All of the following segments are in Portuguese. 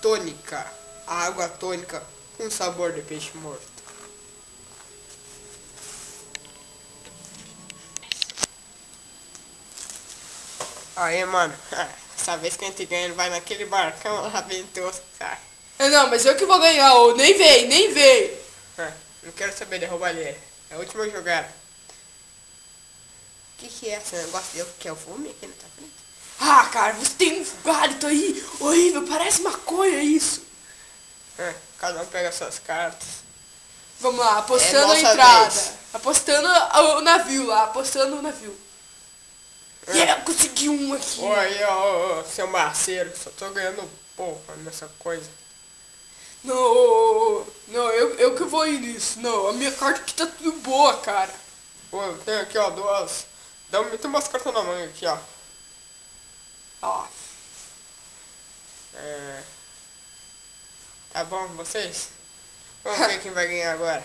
tônica. Água tônica com sabor de peixe morto. Aí, mano, essa vez que a gente ganha, ele vai naquele barcão lá bem tosco, cara. Não, mas eu que vou ganhar, ô. Nem vem, nem vem. Não quero saber de roubalheira. É a última jogada. O que é esse negócio que é o fume aqui na tua frente? Ah, cara, você tem um hálito aí horrível, parece maconha isso. Cada um pega suas cartas. Vamos lá, apostando a nossa entrada. vez. Apostando o navio lá, apostando o navio. Eu consegui um aqui. Oi, ó, seu marceiro, só tô ganhando porra nessa coisa. Não, eu que vou ir nisso. Não, a minha carta aqui tá tudo boa, cara. Pô, eu tenho aqui, ó, duas. Tem umas cartas na manga aqui, ó. Ó. Tá bom, vocês? Vamos ver quem vai ganhar agora.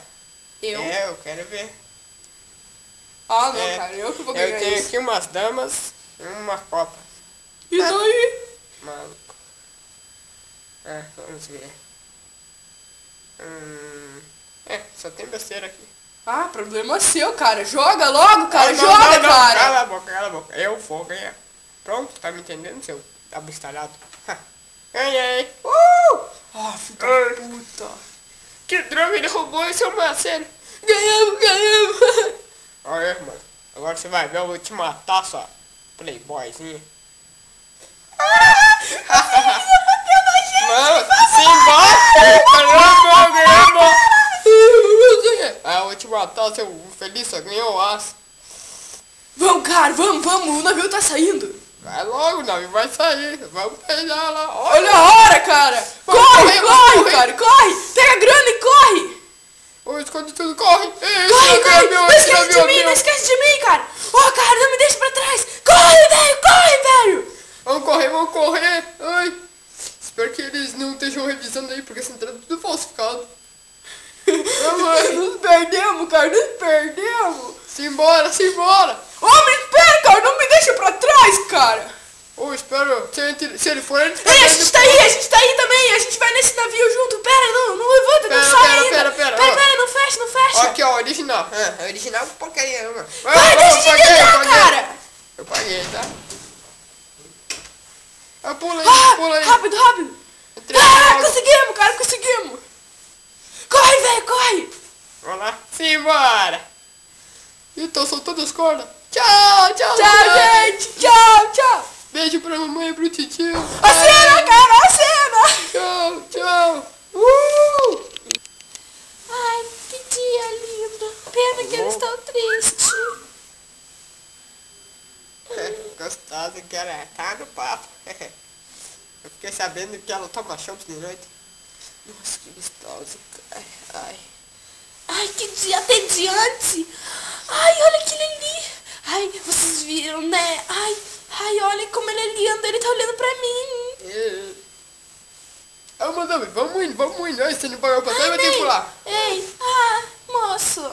Eu? Eu quero ver. Ah, não, cara, eu que vou ganhar Eu tenho isso. aqui umas damas e uma copa. E daí? Maluco. Vamos ver. Só tem besteira aqui. Ah, problema seu, cara. Joga logo, cara. Não, Joga, não, cara. Cala a boca, cala a boca. Eu vou ganhar. Pronto, tá me entendendo, seu abestalhado? Ganhei. Ah, filho da puta. Que droga, ele roubou esse seu marceiro. Ganhamos. Olha, mano. Agora você vai ver, eu vou te matar, sua playboyzinha. Mano, simbora! Ganhamos! Eu vou te matar, seu infeliz, só ganhou o aço. Vamos, cara, vamos. O navio tá saindo. Vai logo, não, vai sair. Vamos pegar lá. Olha a hora, cara. Corre, cara, corre. Pega a grana e corre. Esconde tudo, corre. Corre. Não esquece de mim, cara. Cara, não me deixa pra trás. Corre, velho. Vamos correr. Ai. Espero que eles não estejam revisando aí, porque essa entrada é tudo falsificado. Nos perdemos, cara, nos perdemos. Simbora. Me espera, cara, não me deixa pra trás, cara. Espero, se ele for... A gente tá aí também, a gente vai nesse navio junto. Pera, não levanta, não sai ainda. Pera, não fecha. Aqui, ó, original. Original porcaria, mano. Deixa de gritar, cara. Eu paguei, tá? Pula aí. Rápido. Conseguimos, cara, conseguimos. Corre, velho, corre. Vamos lá. Simbora. Então, soltando as cordas. Tchau, gente. Tchau. Beijo pra mamãe e pro titio. Acena, cara, acena. Tchau. Ai, que dia lindo. Pena que eles estão tristes. Gostosa que ela tá no papo. Eu fiquei sabendo que ela toma chopps de noite. Nossa, que gostosa, cara. Ai, que dia entediante. Ai, olha aquele ali. Ai, vocês viram, né? Ai, olha como ele é lindo. Ele tá olhando pra mim. Madame, vamos indo. Aí você não pagou o passeio, vai ter que pular. Ei, moço.